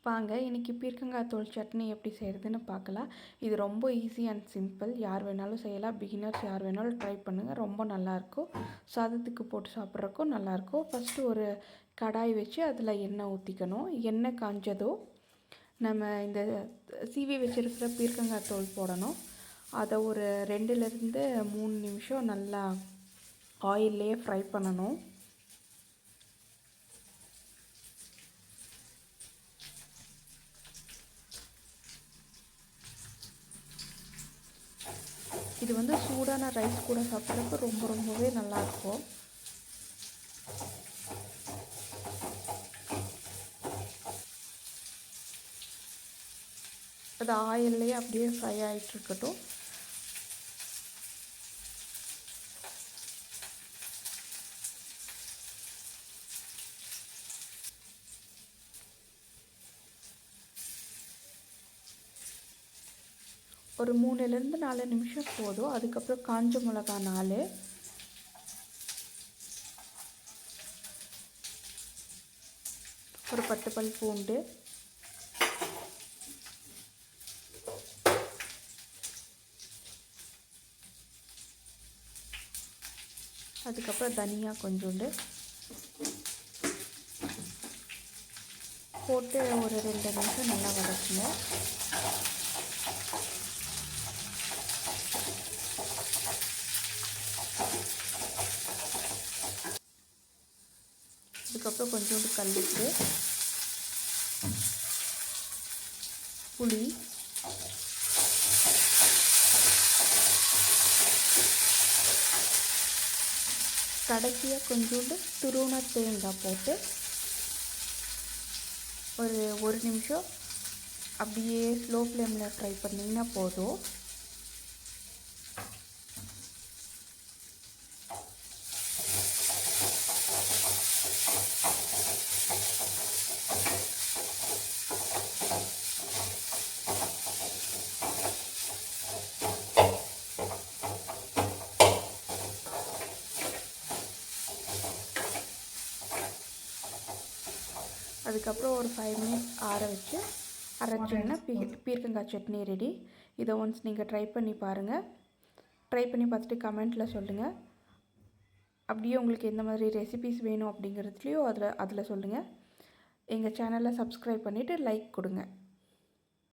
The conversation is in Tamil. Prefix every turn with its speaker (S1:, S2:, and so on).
S1: வாங்க இன்றைக்கி பீர்க்கங்காய் தோல் சட்னி எப்படி செய்கிறதுன்னு பார்க்கலாம். இது ரொம்ப ஈஸி அண்ட் சிம்பிள். யார் வேணாலும் செய்யலாம். பிகினர்ஸ் யார் வேணாலும் ட்ரை பண்ணுங்கள். ரொம்ப நல்லாயிருக்கும். சாதத்துக்கு போட்டு சாப்பிட்றக்கும் நல்லாயிருக்கும். ஃபஸ்ட்டு ஒரு கடாய் வச்சு அதில் எண்ணெய் ஊற்றிக்கணும். எண்ணெய் காஞ்சதும் நம்ம இந்த சீவி வச்சுருக்கிற பீர்க்கங்காய் தோல் போடணும். அதை ஒரு 2லேருந்து 3 நிமிஷம் நல்லா ஆயில்லையே ஃப்ரை பண்ணணும். இது சூடான ரைஸ் கூட சாப்பிட்றதுக்கு ரொம்பவே நல்லாயிருக்கும். அது ஆயில்லையே அப்படியே ஃப்ரை ஆகிட்டுருக்கட்டும். ஒரு 3லேருந்து 4 நிமிஷம் போதும். அதுக்கப்புறம் காஞ்ச மிளகா 4, ஒரு 10 பல் பூண்டு, அதுக்கப்புறம் தனியா கொஞ்சோண்டு போட்டு ஒரு 2 நிமிஷம் நல்லா வதக்குங்க. அதுக்கப்புறம் கொஞ்சோண்டு கல்லுப்பு, புளி, கடைசியாக கொஞ்சோண்டு துருவன தேங்காய் போட்டு ஒரு நிமிஷம் அப்படியே ஸ்லோ ஃப்ளேமில் ஃப்ரை பண்ணிங்கன்னா போதும். அதுக்கப்புறம் ஒரு 5 மினிட்ஸ் ஆற வச்சு அரைச்சிங்கன்னா பீர்க்கங்காய் சட்னி ரெடி. இதை ஒன்ஸ் நீங்கள் ட்ரை பண்ணி பாருங்கள். ட்ரை பண்ணி பார்த்துட்டு கமெண்ட்டில் சொல்லுங்கள். அப்படியே உங்களுக்கு எந்த மாதிரி ரெசிபீஸ் வேணும் அப்படிங்கிறதுலையும் அதில் சொல்லுங்கள். எங்கள் சேனலை சப்ஸ்கிரைப் பண்ணிவிட்டு லைக் கொடுங்க.